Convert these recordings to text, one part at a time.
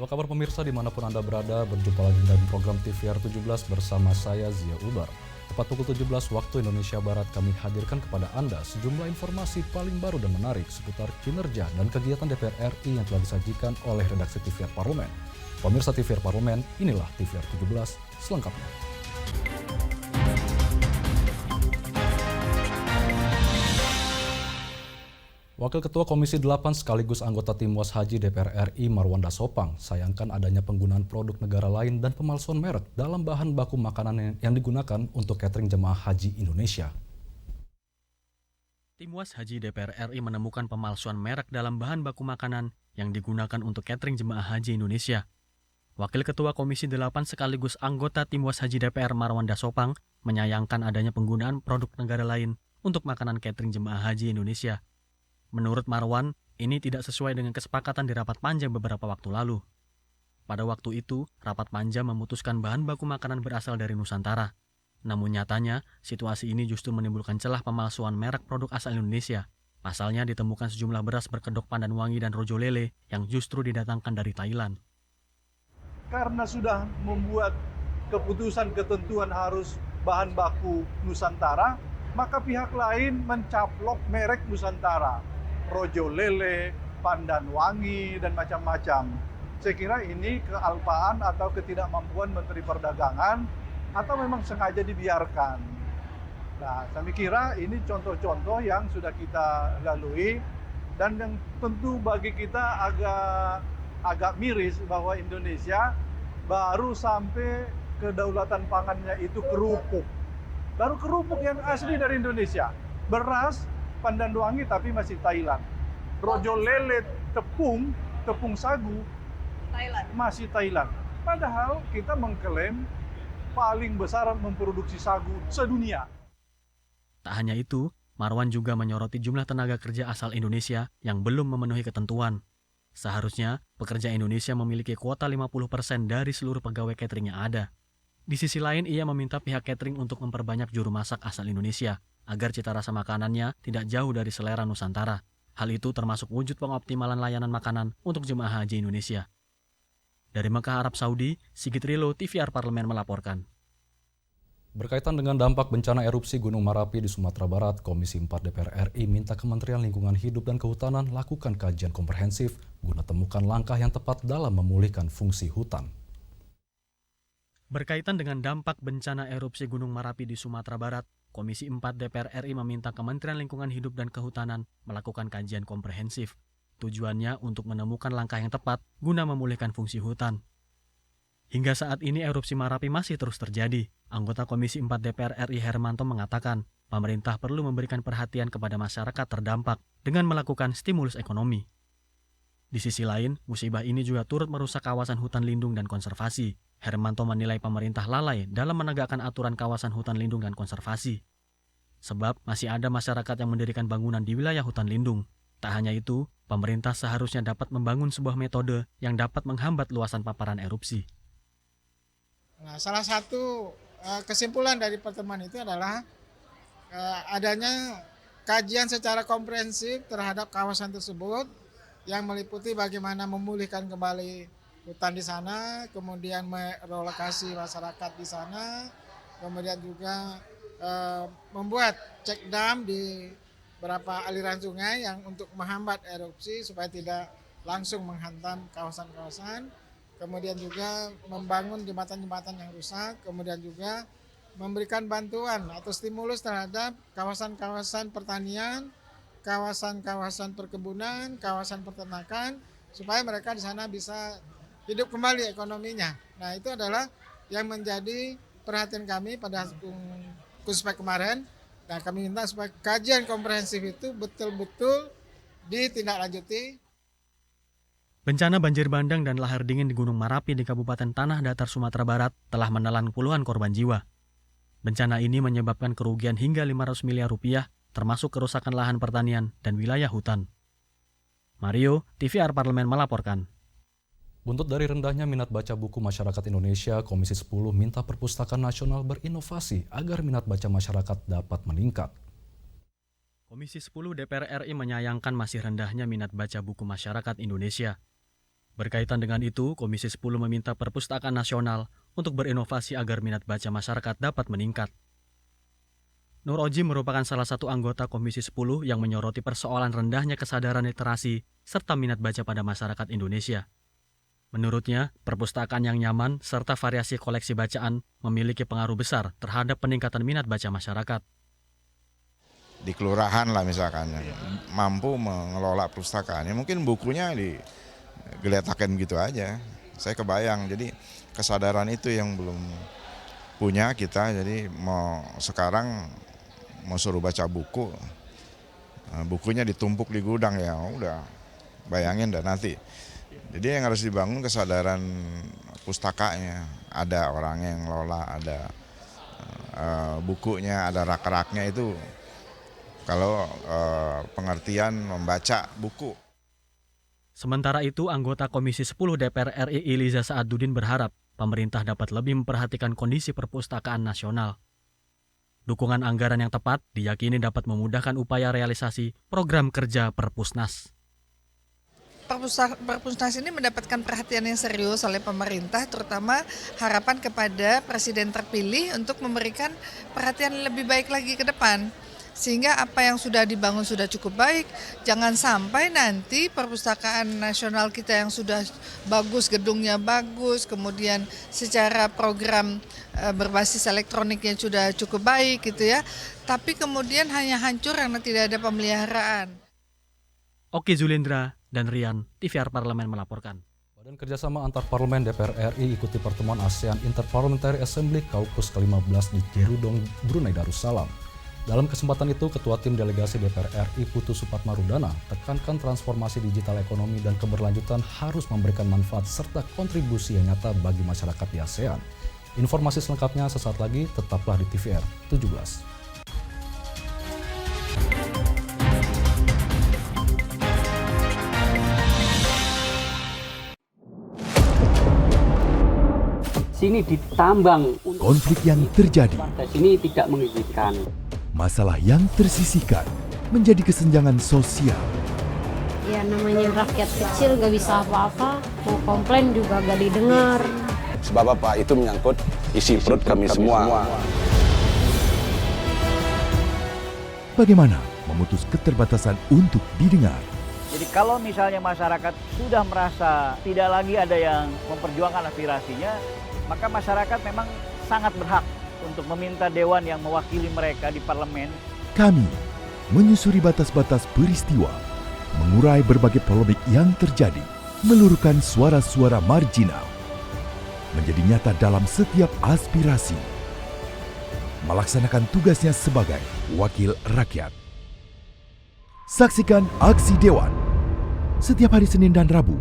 kabar pemirsa dimanapun Anda berada, berjumpa lagi dalam program TVR 17 bersama saya Zia Ubar. Tepat pukul 17 waktu Indonesia Barat kami hadirkan kepada Anda sejumlah informasi paling baru dan menarik seputar kinerja dan kegiatan DPR RI yang telah disajikan oleh redaksi TVR Parlemen. Pemirsa TVR Parlemen, inilah TVR 17 selengkapnya. Wakil Ketua Komisi 8 sekaligus anggota Tim Was Haji DPR RI Marwanda Sopang sayangkan adanya penggunaan produk negara lain dan pemalsuan merek dalam bahan baku makanan yang digunakan untuk catering jemaah haji Indonesia. Tim Was Haji DPR RI menemukan pemalsuan merek dalam bahan baku makanan yang digunakan untuk catering jemaah haji Indonesia. Wakil Ketua Komisi 8 sekaligus anggota Tim Was Haji DPR Marwanda Sopang menyayangkan adanya penggunaan produk negara lain untuk makanan catering jemaah haji Indonesia. Menurut Marwan, ini tidak sesuai dengan kesepakatan di rapat panja beberapa waktu lalu. Pada waktu itu, rapat panja memutuskan bahan baku makanan berasal dari Nusantara. Namun nyatanya, situasi ini justru menimbulkan celah pemalsuan merek produk asal Indonesia. Pasalnya ditemukan sejumlah beras berkedok pandan wangi dan rojo lele yang justru didatangkan dari Thailand. Karena sudah membuat keputusan ketentuan harus bahan baku Nusantara, maka pihak lain mencaplok merek Nusantara. Rojo lele, pandan wangi, dan macam-macam. Saya kira ini kealpaan atau ketidakmampuan Menteri Perdagangan atau memang sengaja dibiarkan. Nah, saya kira ini contoh-contoh yang sudah kita lalui dan yang tentu bagi kita agak miris bahwa Indonesia baru sampai kedaulatan pangannya itu kerupuk. Baru kerupuk yang asli dari Indonesia. Beras, pandan wangi tapi masih Thailand. Rojo lele, tepung sagu, Thailand. Masih Thailand. Padahal kita mengklaim paling besar memproduksi sagu sedunia. Tak hanya itu, Marwan juga menyoroti jumlah tenaga kerja asal Indonesia yang belum memenuhi ketentuan. Seharusnya, pekerja Indonesia memiliki kuota 50% dari seluruh pegawai catering yang ada. Di sisi lain, ia meminta pihak catering untuk memperbanyak juru masak asal Indonesia, agar cita rasa makanannya tidak jauh dari selera Nusantara. Hal itu termasuk wujud pengoptimalan layanan makanan untuk jemaah haji Indonesia. Dari Mekah, Arab Saudi, Sigit Rilo, TVR Parlemen melaporkan. Berkaitan dengan dampak bencana erupsi Gunung Merapi di Sumatera Barat, Komisi 4 DPR RI minta Kementerian Lingkungan Hidup dan Kehutanan lakukan kajian komprehensif guna temukan langkah yang tepat dalam memulihkan fungsi hutan. Berkaitan dengan dampak bencana erupsi Gunung Merapi di Sumatera Barat, Komisi 4 DPR RI meminta Kementerian Lingkungan Hidup dan Kehutanan melakukan kajian komprehensif. Tujuannya untuk menemukan langkah yang tepat guna memulihkan fungsi hutan. Hingga saat ini erupsi Merapi masih terus terjadi. Anggota Komisi 4 DPR RI Hermanto mengatakan, pemerintah perlu memberikan perhatian kepada masyarakat terdampak dengan melakukan stimulus ekonomi. Di sisi lain, musibah ini juga turut merusak kawasan hutan lindung dan konservasi. Hermanto menilai pemerintah lalai dalam menegakkan aturan kawasan hutan lindung dan konservasi. Sebab masih ada masyarakat yang mendirikan bangunan di wilayah hutan lindung. Tak hanya itu, pemerintah seharusnya dapat membangun sebuah metode yang dapat menghambat luasan paparan erupsi. Nah, salah satu kesimpulan dari pertemuan itu adalah adanya kajian secara komprehensif terhadap kawasan tersebut yang meliputi bagaimana memulihkan kembali hutan di sana, kemudian merelokasi masyarakat di sana, kemudian juga membuat cek dam di beberapa aliran sungai yang untuk menghambat erupsi supaya tidak langsung menghantam kawasan-kawasan, kemudian juga membangun jembatan-jembatan yang rusak, kemudian juga memberikan bantuan atau stimulus terhadap kawasan-kawasan pertanian, kawasan-kawasan perkebunan, kawasan peternakan, supaya mereka di sana bisa hidup kembali ekonominya. Nah, itu adalah yang menjadi perhatian kami pada Kuspek kemarin. Nah, kami minta supaya kajian komprehensif itu betul-betul ditindaklanjuti. Bencana banjir bandang dan lahar dingin di Gunung Merapi di Kabupaten Tanah Datar, Sumatera Barat telah menelan puluhan korban jiwa. Bencana ini menyebabkan kerugian hingga 500 miliar rupiah, termasuk kerusakan lahan pertanian dan wilayah hutan. Mario, TVR Parlemen melaporkan. Buntut dari rendahnya minat baca buku masyarakat Indonesia, Komisi 10 minta Perpustakaan Nasional berinovasi agar minat baca masyarakat dapat meningkat. Komisi 10 DPR RI menyayangkan masih rendahnya minat baca buku masyarakat Indonesia. Berkaitan dengan itu, Komisi 10 meminta Perpustakaan Nasional untuk berinovasi agar minat baca masyarakat dapat meningkat. Nur Oji merupakan salah satu anggota Komisi 10 yang menyoroti persoalan rendahnya kesadaran literasi serta minat baca pada masyarakat Indonesia. Menurutnya, perpustakaan yang nyaman serta variasi koleksi bacaan memiliki pengaruh besar terhadap peningkatan minat baca masyarakat. Di kelurahan lah misalkan, mampu mengelola perpustakaan, ya mungkin bukunya digeletakin gitu aja. Saya kebayang, jadi kesadaran itu yang belum punya kita, jadi sekarang mau suruh baca buku, bukunya ditumpuk di gudang, ya udah bayangin dah nanti. Jadi yang harus dibangun kesadaran pustakanya, ada orang yang ngelola, ada bukunya, ada rak-raknya itu. Kalau pengertian membaca buku. Sementara itu, anggota Komisi 10 DPR RI Iliza Saaduddin berharap pemerintah dapat lebih memperhatikan kondisi perpustakaan nasional. Dukungan anggaran yang tepat diyakini dapat memudahkan upaya realisasi program kerja Perpusnas. Perpusnas ini mendapatkan perhatian yang serius oleh pemerintah, terutama harapan kepada Presiden terpilih untuk memberikan perhatian lebih baik lagi ke depan. Sehingga apa yang sudah dibangun sudah cukup baik, jangan sampai nanti perpustakaan nasional kita yang sudah bagus, gedungnya bagus, kemudian secara program berbasis elektroniknya sudah cukup baik gitu ya, tapi kemudian hanya hancur karena tidak ada pemeliharaan. Oki Zulindra dan Rian, TVR Parlemen melaporkan. Badan Kerjasama Antar Parlemen DPR RI ikuti pertemuan ASEAN Interparliamentary Assembly KAUKUS ke-15 di Jerudong, Brunei Darussalam. Dalam kesempatan itu, Ketua Tim Delegasi DPR RI Putu Supatmarudana tekankan transformasi digital ekonomi dan keberlanjutan harus memberikan manfaat serta kontribusi yang nyata bagi masyarakat di ASEAN. Informasi selengkapnya sesaat lagi, tetaplah di TVR 17. Sini ditambang. Konflik yang terjadi, Sini tidak mengizinkan. masalah yang tersisihkan menjadi kesenjangan sosial. Ya namanya rakyat kecil gak bisa apa-apa, mau komplain juga gak didengar. Sebab apa? Itu menyangkut isi perut kami semua. Bagaimana memutus keterbatasan untuk didengar? Jadi kalau misalnya masyarakat sudah merasa tidak lagi ada yang memperjuangkan aspirasinya, maka masyarakat memang sangat berhak untuk meminta dewan yang mewakili mereka di parlemen. Kami menyusuri batas-batas peristiwa, mengurai berbagai polemik yang terjadi, meluruhkan suara-suara marginal, menjadi nyata dalam setiap aspirasi, melaksanakan tugasnya sebagai wakil rakyat. Saksikan Aksi Dewan setiap hari Senin dan Rabu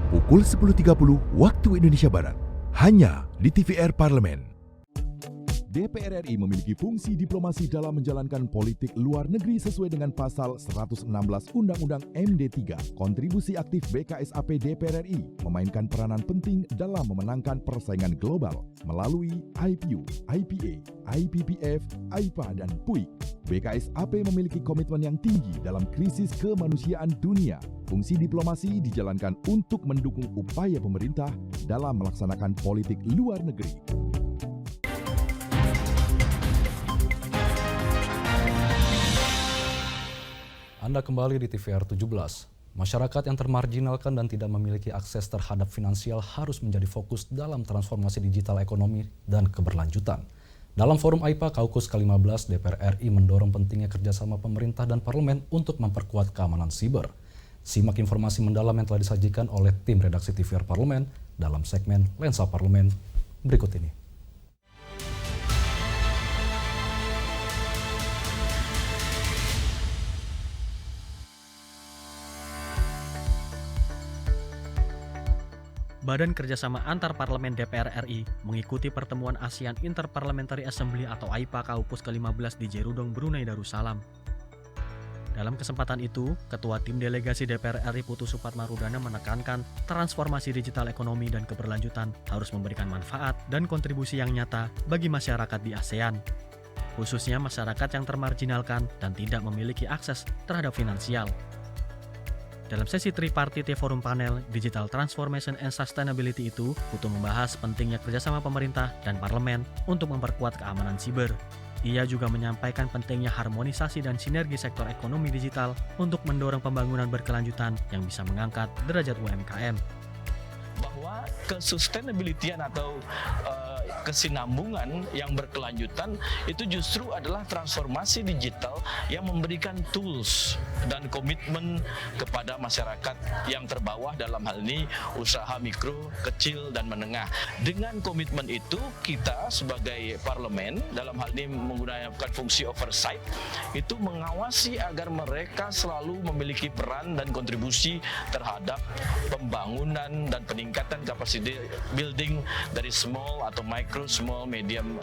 pukul 10.30 waktu Indonesia Barat, hanya di TVR Parlemen. DPR RI memiliki fungsi diplomasi dalam menjalankan politik luar negeri sesuai dengan pasal 116 Undang-Undang MD3. Kontribusi aktif BKSAP DPR RI memainkan peranan penting dalam memenangkan persaingan global melalui IPU, IPA, IPPF, AIPA, dan PUIK. BKSAP memiliki komitmen yang tinggi dalam krisis kemanusiaan dunia. Fungsi diplomasi dijalankan untuk mendukung upaya pemerintah dalam melaksanakan politik luar negeri. Anda kembali di TVR 17. Masyarakat yang termarginalkan dan tidak memiliki akses terhadap finansial harus menjadi fokus dalam transformasi digital ekonomi dan keberlanjutan. Dalam forum AIPA KAUKUS ke-15, DPR RI mendorong pentingnya kerjasama pemerintah dan parlemen untuk memperkuat keamanan siber. Simak informasi mendalam yang telah disajikan oleh tim redaksi TVR Parlemen dalam segmen Lensa Parlemen berikut ini. Badan Kerjasama Antar Parlemen DPR RI mengikuti pertemuan ASEAN Interparliamentary Assembly atau AIPA KAUKUS ke-15 di Jerudong, Brunei Darussalam. Dalam kesempatan itu, Ketua Tim Delegasi DPR RI Putu Supatmarudana menekankan transformasi digital ekonomi dan keberlanjutan harus memberikan manfaat dan kontribusi yang nyata bagi masyarakat di ASEAN, khususnya masyarakat yang termarginalkan dan tidak memiliki akses terhadap finansial. Dalam sesi Tripartite Forum Panel Digital Transformation and Sustainability itu, Putu membahas pentingnya kerjasama pemerintah dan parlemen untuk memperkuat keamanan siber. Ia juga menyampaikan pentingnya harmonisasi dan sinergi sektor ekonomi digital untuk mendorong pembangunan berkelanjutan yang bisa mengangkat derajat UMKM. Bahwa kesustainability-an atau kesinambungan yang berkelanjutan itu justru adalah transformasi digital yang memberikan tools dan komitmen kepada masyarakat yang terbawah, dalam hal ini usaha mikro, kecil, dan menengah. Dengan komitmen itu kita sebagai parlemen dalam hal ini menggunakan fungsi oversight itu mengawasi agar mereka selalu memiliki peran dan kontribusi terhadap pembangunan dan peningkatan capacity building dari small atau micro, small, medium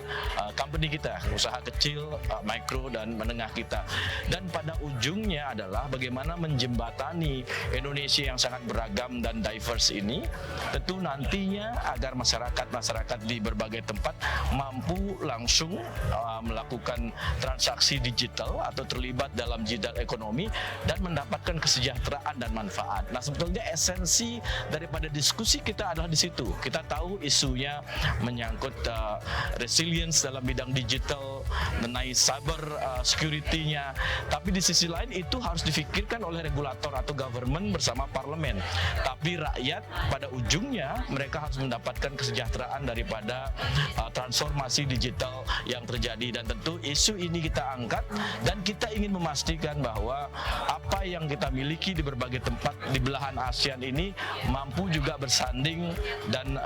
company kita, usaha kecil, mikro, dan menengah kita. Dan pada ujungnya adalah bagaimana menjembatani Indonesia yang sangat beragam dan diverse ini, tentu nantinya agar masyarakat di berbagai tempat mampu langsung melakukan transaksi digital atau terlibat dalam digital ekonomi dan mendapatkan kesejahteraan dan manfaat. Nah, sebetulnya esensi daripada diskusi kita adalah di situ. Kita tahu isunya menyangkut resilience dalam bidang digital, mengenai cyber security-nya, tapi di sisi lain itu harus difikirkan oleh regulator atau government bersama parlemen. Tapi rakyat pada ujungnya mereka harus mendapatkan kesejahteraan daripada transformasi digital yang terjadi, dan tentu isu ini kita angkat dan kita ingin memastikan bahwa apa yang kita miliki di berbagai tempat di belahan ASEAN ini mampu juga bersanding dan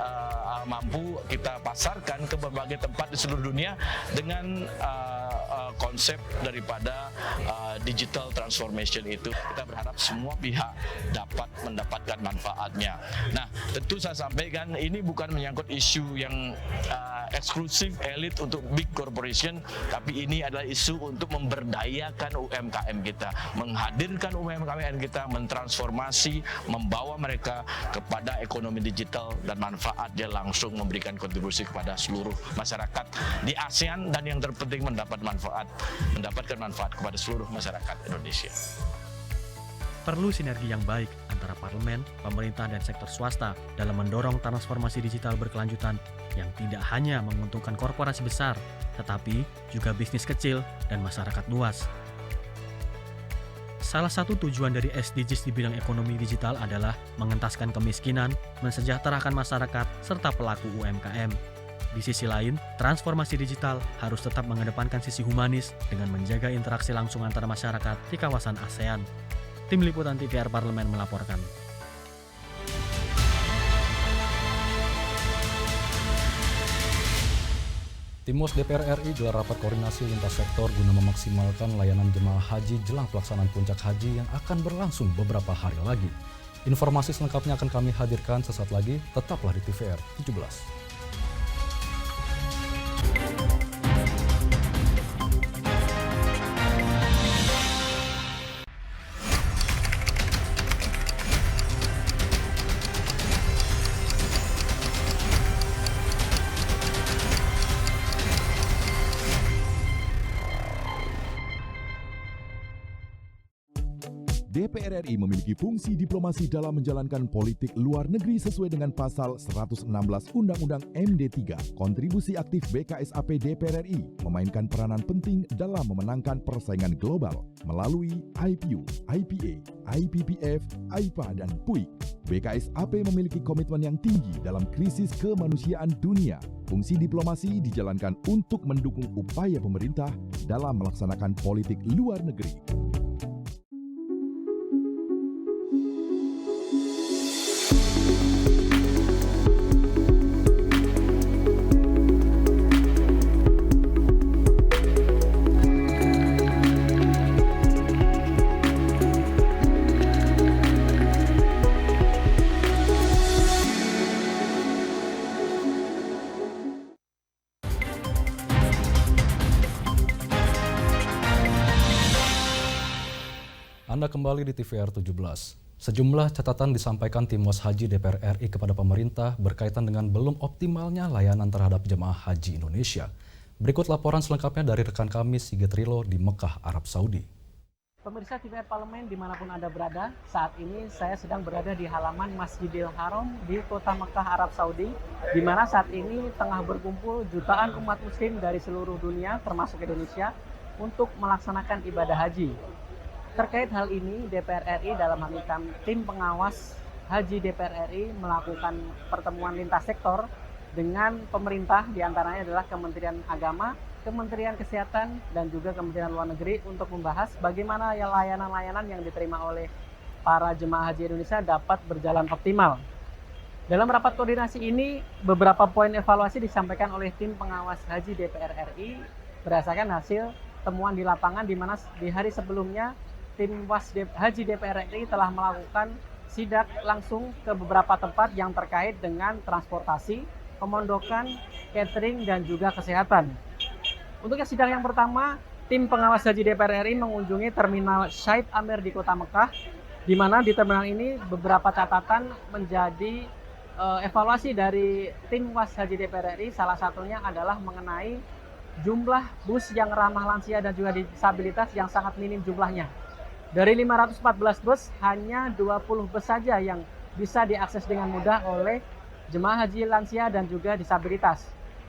mampu kita pasarkan ke berbagai tempat di seluruh dunia dengan konsep daripada digital transformation itu. Kita berharap semua pihak dapat mendapatkan manfaatnya. Nah, tentu saya sampaikan ini bukan menyangkut isu yang eksklusif elit untuk big corporation, tapi ini adalah isu untuk memberdayakan UMKM kita, menghadirkan UMKM kita, mentransformasi, membawa mereka kepada ekonomi digital dan manfaatnya langsung memberikan kontribusi kepada seluruh masyarakat di ASEAN, dan yang terpenting mendapatkan manfaat kepada seluruh masyarakat Indonesia. Perlu sinergi yang baik antara parlemen, pemerintah, dan sektor swasta dalam mendorong transformasi digital berkelanjutan yang tidak hanya menguntungkan korporasi besar, tetapi juga bisnis kecil dan masyarakat luas. Salah satu tujuan dari SDGs di bidang ekonomi digital adalah mengentaskan kemiskinan, mensejahterakan masyarakat, serta pelaku UMKM. Di sisi lain, transformasi digital harus tetap mengedepankan sisi humanis dengan menjaga interaksi langsung antara masyarakat di kawasan ASEAN. Tim Liputan TVR Parlemen melaporkan. Timwas DPR RI gelar rapat koordinasi lintas sektor guna memaksimalkan layanan jemaah haji jelang pelaksanaan puncak haji yang akan berlangsung beberapa hari lagi. Informasi selengkapnya akan kami hadirkan sesaat lagi, tetaplah di TVR 17. DPR RI memiliki fungsi diplomasi dalam menjalankan politik luar negeri sesuai dengan pasal 116 Undang-Undang MD3. Kontribusi aktif BKSAP DPR RI memainkan peranan penting dalam memenangkan persaingan global melalui IPU, IPA, IPPF, IPA, dan PUIK. BKSAP memiliki komitmen yang tinggi dalam krisis kemanusiaan dunia. Fungsi diplomasi dijalankan untuk mendukung upaya pemerintah dalam melaksanakan politik luar negeri. Anda kembali di TVR 17. Sejumlah catatan disampaikan Timwas Haji DPR RI kepada pemerintah berkaitan dengan belum optimalnya layanan terhadap jemaah haji Indonesia. Berikut laporan selengkapnya dari rekan kami Sigit Rilo di Mekah, Arab Saudi. Pemirsa TVR Parlemen dimanapun Anda berada, saat ini saya sedang berada di halaman Masjidil Haram di kota Mekah, Arab Saudi, di mana saat ini tengah berkumpul jutaan umat muslim dari seluruh dunia, termasuk Indonesia, untuk melaksanakan ibadah haji. Terkait hal ini, DPR RI dalam hal ini tim pengawas haji DPR RI melakukan pertemuan lintas sektor dengan pemerintah, diantaranya adalah Kementerian Agama, Kementerian Kesehatan, dan juga Kementerian Luar Negeri untuk membahas bagaimana layanan-layanan yang diterima oleh para jemaah haji Indonesia dapat berjalan optimal. Dalam rapat koordinasi ini, beberapa poin evaluasi disampaikan oleh tim pengawas haji DPR RI berdasarkan hasil temuan di lapangan, di mana di hari sebelumnya tim haji DPR RI telah melakukan sidak langsung ke beberapa tempat yang terkait dengan transportasi, pemondokan, catering, dan juga kesehatan. Untuk sidang yang pertama, tim pengawas haji DPR RI mengunjungi Terminal Syed Amir di Kota Mekah, di mana di terminal ini beberapa catatan menjadi evaluasi dari tim pengawas haji DPR RI. Salah satunya adalah mengenai jumlah bus yang ramah lansia dan juga disabilitas yang sangat minim jumlahnya. Dari 514 bus, hanya 20 bus saja yang bisa diakses dengan mudah oleh jemaah haji lansia dan juga disabilitas.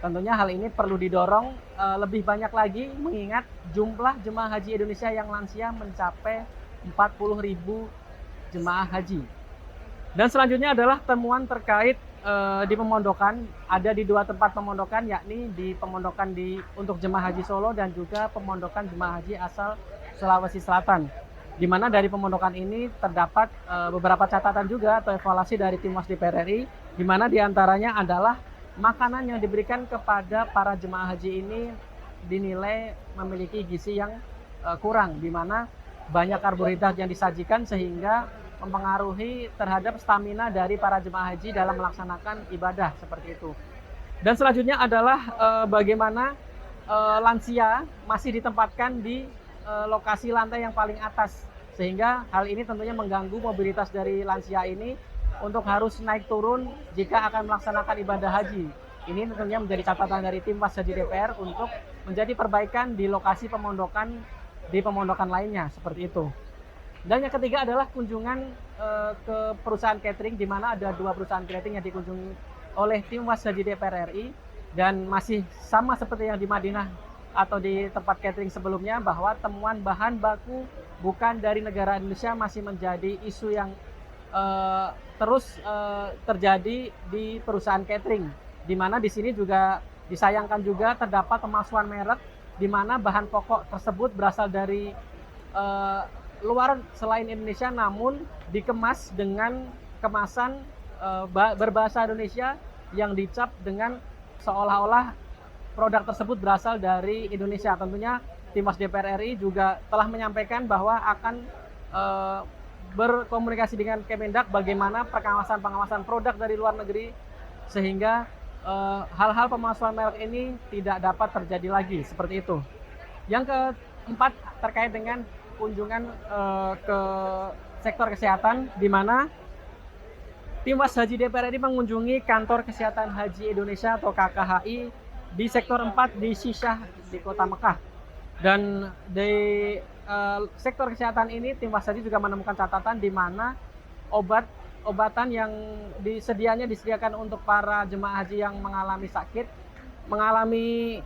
Tentunya hal ini perlu didorong lebih banyak lagi, mengingat jumlah jemaah haji Indonesia yang lansia mencapai 40.000 jemaah haji. Dan selanjutnya adalah temuan terkait di pemondokan. Ada di dua tempat pemondokan, yakni di pemondokan untuk jemaah haji Solo dan juga pemondokan jemaah haji asal Sulawesi Selatan. Di mana dari pemondokan ini terdapat beberapa catatan juga atau evaluasi dari tim pengawas DPR RI, di mana diantaranya adalah makanan yang diberikan kepada para jemaah haji ini dinilai memiliki gizi yang kurang, di mana banyak karbohidrat yang disajikan sehingga mempengaruhi terhadap stamina dari para jemaah haji dalam melaksanakan ibadah seperti itu. Dan selanjutnya adalah bagaimana lansia masih ditempatkan di lokasi lantai yang paling atas, sehingga hal ini tentunya mengganggu mobilitas dari lansia ini untuk harus naik turun jika akan melaksanakan ibadah haji. Ini tentunya menjadi catatan dari tim pengawas haji DPR untuk menjadi perbaikan di lokasi pemondokan di pemondokan lainnya seperti itu. Dan yang ketiga adalah kunjungan ke perusahaan catering, di mana ada 2 perusahaan catering yang dikunjungi oleh tim pengawas haji DPR RI, dan masih sama seperti yang di Madinah atau di tempat catering sebelumnya, bahwa temuan bahan baku bukan dari negara Indonesia masih menjadi isu yang terus terjadi di perusahaan catering, di mana di sini juga disayangkan juga terdapat pemalsuan merek, di mana bahan pokok tersebut berasal dari luar selain Indonesia, namun dikemas dengan kemasan berbahasa Indonesia yang dicap dengan seolah-olah produk tersebut berasal dari Indonesia. Tentunya tim pengawas DPR RI juga telah menyampaikan bahwa akan berkomunikasi dengan Kemendak bagaimana pengawasan produk dari luar negeri, sehingga hal-hal pemalsuan merek ini tidak dapat terjadi lagi seperti itu. Yang keempat terkait dengan kunjungan ke sektor kesehatan, di mana tim pengawas haji DPR RI mengunjungi Kantor Kesehatan Haji Indonesia atau KKHI di sektor 4 di Syishah di Kota Mekah. Dan di sektor kesehatan ini tim pengawas haji juga menemukan catatan di mana obatan yang disediakan untuk para jemaah haji yang mengalami sakit, mengalami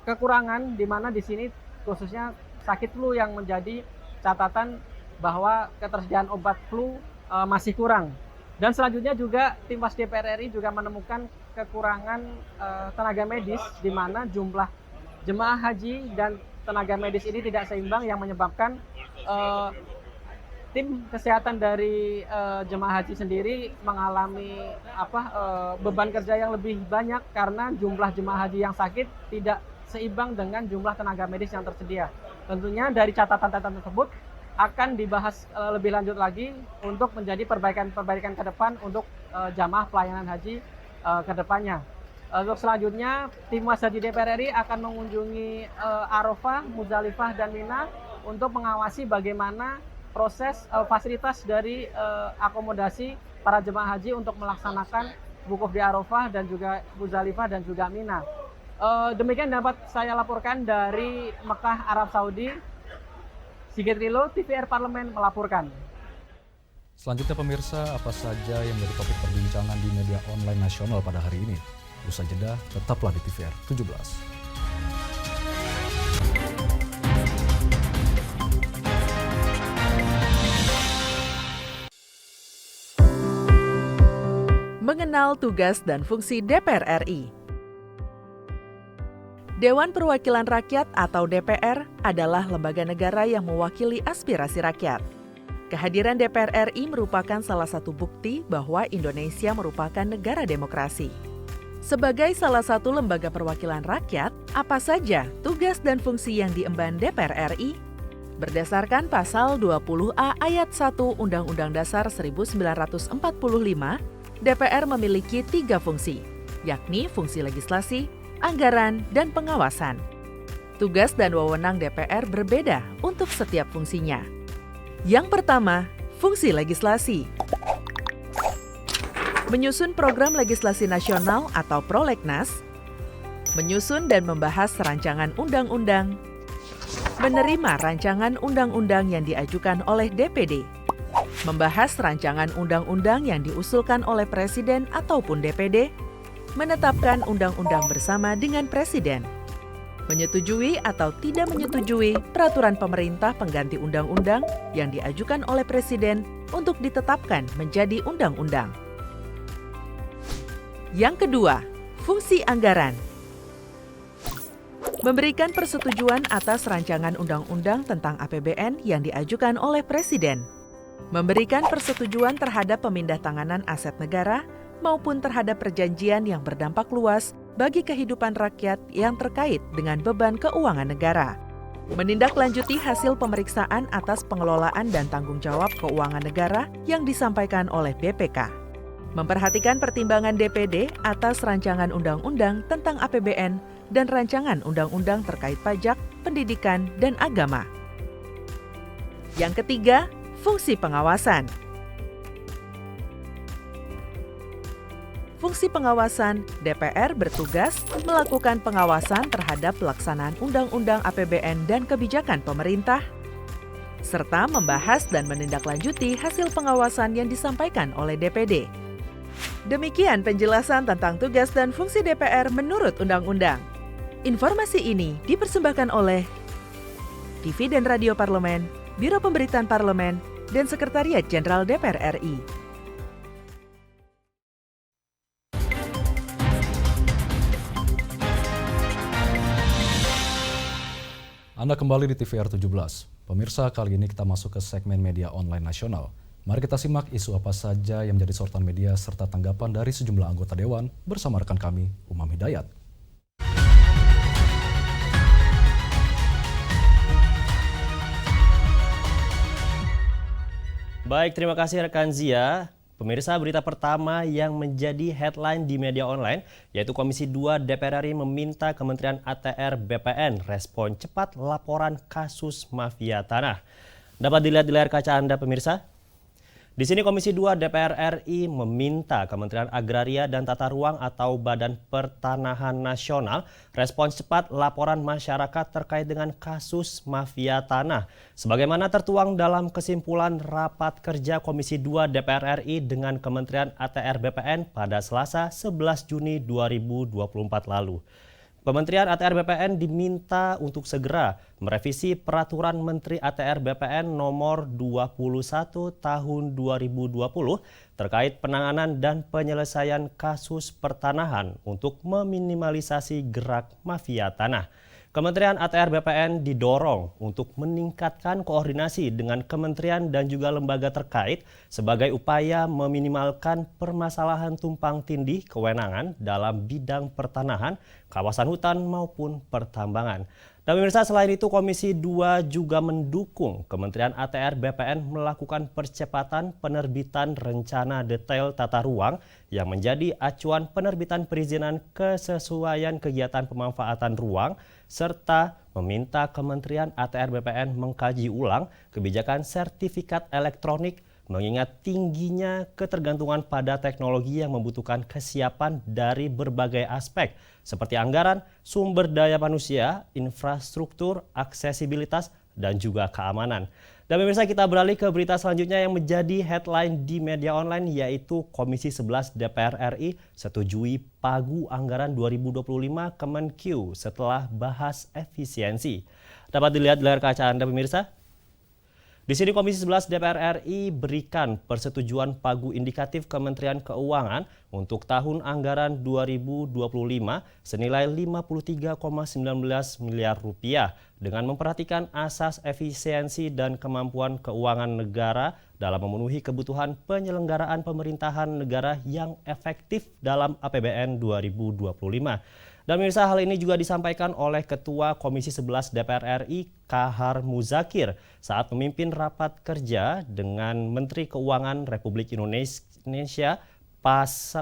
kekurangan, di mana di sini khususnya sakit flu yang menjadi catatan bahwa ketersediaan obat flu masih kurang. Dan selanjutnya juga tim pengawas DPR RI juga menemukan kekurangan tenaga medis, di mana jumlah jemaah haji dan tenaga medis ini tidak seimbang, yang menyebabkan tim kesehatan dari jemaah haji sendiri mengalami beban kerja yang lebih banyak karena jumlah jemaah haji yang sakit tidak seimbang dengan jumlah tenaga medis yang tersedia. Tentunya dari catatan-catatan tersebut akan dibahas lebih lanjut lagi untuk menjadi perbaikan ke depan untuk jamaah pelayanan haji ke depannya. Untuk selanjutnya, tim pengawas haji DPR RI akan mengunjungi Arafah, Muzdalifah, dan Mina untuk mengawasi bagaimana proses fasilitas dari akomodasi para jemaah haji untuk melaksanakan wukuf di Arafah dan juga Muzdalifah dan juga Mina. Demikian dapat saya laporkan dari Mekah, Arab Saudi. Sigit Rilo, TVR Parlemen melaporkan. Selanjutnya pemirsa, apa saja yang menjadi topik perbincangan di media online nasional pada hari ini? Usai jeda, tetaplah di TVR 17. Mengenal tugas dan fungsi DPR RI. Dewan Perwakilan Rakyat atau DPR adalah lembaga negara yang mewakili aspirasi rakyat. Kehadiran DPR RI merupakan salah satu bukti bahwa Indonesia merupakan negara demokrasi. Sebagai salah satu lembaga perwakilan rakyat, apa saja tugas dan fungsi yang diemban DPR RI? Berdasarkan pasal 20A ayat 1 Undang-Undang Dasar 1945, DPR memiliki 3 fungsi, yakni fungsi legislasi, anggaran, dan pengawasan. Tugas dan wewenang DPR berbeda untuk setiap fungsinya. Yang pertama, fungsi legislasi. Menyusun program legislasi nasional atau prolegnas, menyusun dan membahas rancangan undang-undang, menerima rancangan undang-undang yang diajukan oleh DPD, membahas rancangan undang-undang yang diusulkan oleh Presiden ataupun DPD, menetapkan undang-undang bersama dengan Presiden, menyetujui atau tidak menyetujui peraturan pemerintah pengganti undang-undang yang diajukan oleh Presiden untuk ditetapkan menjadi undang-undang. Yang kedua, fungsi anggaran. Memberikan persetujuan atas rancangan undang-undang tentang APBN yang diajukan oleh Presiden. Memberikan persetujuan terhadap pemindahantanganan aset negara maupun terhadap perjanjian yang berdampak luas bagi kehidupan rakyat yang terkait dengan beban keuangan negara. Menindaklanjuti hasil pemeriksaan atas pengelolaan dan tanggung jawab keuangan negara yang disampaikan oleh BPK. Memperhatikan pertimbangan DPD atas rancangan undang-undang tentang APBN dan rancangan undang-undang terkait pajak, pendidikan, dan agama. Yang ketiga, fungsi pengawasan. Fungsi pengawasan, DPR bertugas melakukan pengawasan terhadap pelaksanaan Undang-Undang APBN dan kebijakan pemerintah, serta membahas dan menindaklanjuti hasil pengawasan yang disampaikan oleh DPD. Demikian penjelasan tentang tugas dan fungsi DPR menurut Undang-Undang. Informasi ini dipersembahkan oleh TV dan Radio Parlemen, Biro Pemberitaan Parlemen, dan Sekretariat Jenderal DPR RI. Anda kembali di TVR 17. Pemirsa, kali ini kita masuk ke segmen media online nasional. Mari kita simak isu apa saja yang menjadi sorotan media serta tanggapan dari sejumlah anggota Dewan bersama rekan kami, Umam Hidayat. Baik, terima kasih rekan Zia. Pemirsa, berita pertama yang menjadi headline di media online, yaitu Komisi 2 DPR RI meminta Kementerian ATR BPN respon cepat laporan kasus mafia tanah. Dapat dilihat di layar kaca Anda, pemirsa. Di sini Komisi 2 DPR RI meminta Kementerian Agraria dan Tata Ruang atau Badan Pertanahan Nasional respons cepat laporan masyarakat terkait dengan kasus mafia tanah. Sebagaimana tertuang dalam kesimpulan rapat kerja Komisi 2 DPR RI dengan Kementerian ATR BPN pada Selasa 11 Juni 2024 lalu. Kementerian ATR BPN diminta untuk segera merevisi Peraturan Menteri ATR BPN nomor 21 tahun 2020 terkait penanganan dan penyelesaian kasus pertanahan untuk meminimalisasi gerak mafia tanah. Kementerian ATR BPN didorong untuk meningkatkan koordinasi dengan kementerian dan juga lembaga terkait sebagai upaya meminimalkan permasalahan tumpang tindih kewenangan dalam bidang pertanahan, kawasan hutan maupun pertambangan. Dan pemirsa, selain itu Komisi 2 juga mendukung Kementerian ATR BPN melakukan percepatan penerbitan rencana detail tata ruang yang menjadi acuan penerbitan perizinan kesesuaian kegiatan pemanfaatan ruang, serta meminta Kementerian ATR BPN mengkaji ulang kebijakan sertifikat elektronik mengingat tingginya ketergantungan pada teknologi yang membutuhkan kesiapan dari berbagai aspek seperti anggaran, sumber daya manusia, infrastruktur, aksesibilitas, dan juga keamanan. Dan pemirsa, kita beralih ke berita selanjutnya yang menjadi headline di media online, yaitu Komisi 11 DPR RI setujui pagu anggaran 2025 Kemenq setelah bahas efisiensi. Dapat dilihat di layar kaca Anda pemirsa. Di sini Komisi 11 DPR RI berikan persetujuan pagu indikatif Kementerian Keuangan untuk tahun anggaran 2025 senilai 53,19 miliar rupiah dengan memperhatikan asas efisiensi dan kemampuan keuangan negara dalam memenuhi kebutuhan penyelenggaraan pemerintahan negara yang efektif dalam APBN 2025. Dan pemirsa, hal ini juga disampaikan oleh Ketua Komisi 11 DPR RI Kahar Muzakir saat memimpin rapat kerja dengan Menteri Keuangan Republik Indonesia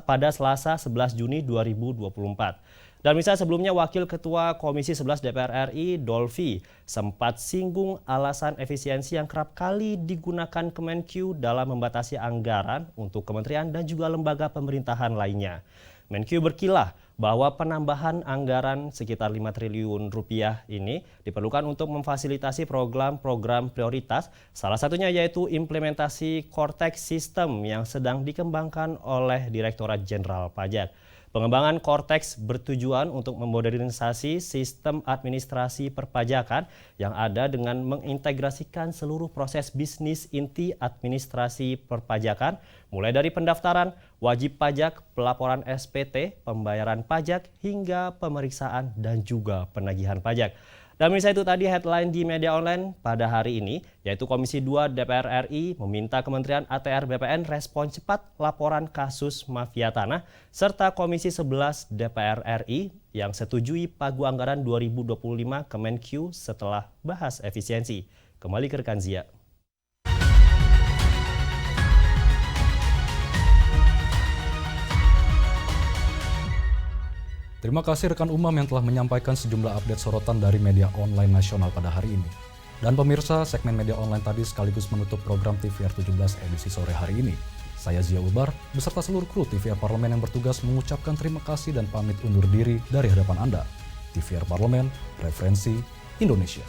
pada Selasa 11 Juni 2024. Dan pemirsa, sebelumnya Wakil Ketua Komisi 11 DPR RI Dolfi sempat singgung alasan efisiensi yang kerap kali digunakan Kemenq dalam membatasi anggaran untuk kementerian dan juga lembaga pemerintahan lainnya. Menq berkilah bahwa penambahan anggaran sekitar 5 triliun rupiah ini diperlukan untuk memfasilitasi program-program prioritas, salah satunya yaitu implementasi Cortex System yang sedang dikembangkan oleh Direktorat Jenderal Pajak. Pengembangan Cortex bertujuan untuk memodernisasi sistem administrasi perpajakan yang ada dengan mengintegrasikan seluruh proses bisnis inti administrasi perpajakan, mulai dari pendaftaran, wajib pajak, pelaporan SPT, pembayaran pajak, hingga pemeriksaan dan juga penagihan pajak. Dan pemirsa, itu tadi headline di media online pada hari ini, yaitu Komisi 2 DPR RI meminta Kementerian ATR BPN respon cepat laporan kasus mafia tanah, serta Komisi 11 DPR RI yang setujui pagu anggaran 2025 Kemenq setelah bahas efisiensi. Kembali ke rekan Zia. Terima kasih rekan Umam yang telah menyampaikan sejumlah update sorotan dari media online nasional pada hari ini. Dan pemirsa, segmen media online tadi sekaligus menutup program TVR 17 edisi sore hari ini. Saya Zia Ubar beserta seluruh kru TVR Parlemen yang bertugas mengucapkan terima kasih dan pamit undur diri dari hadapan Anda. TVR Parlemen, referensi Indonesia.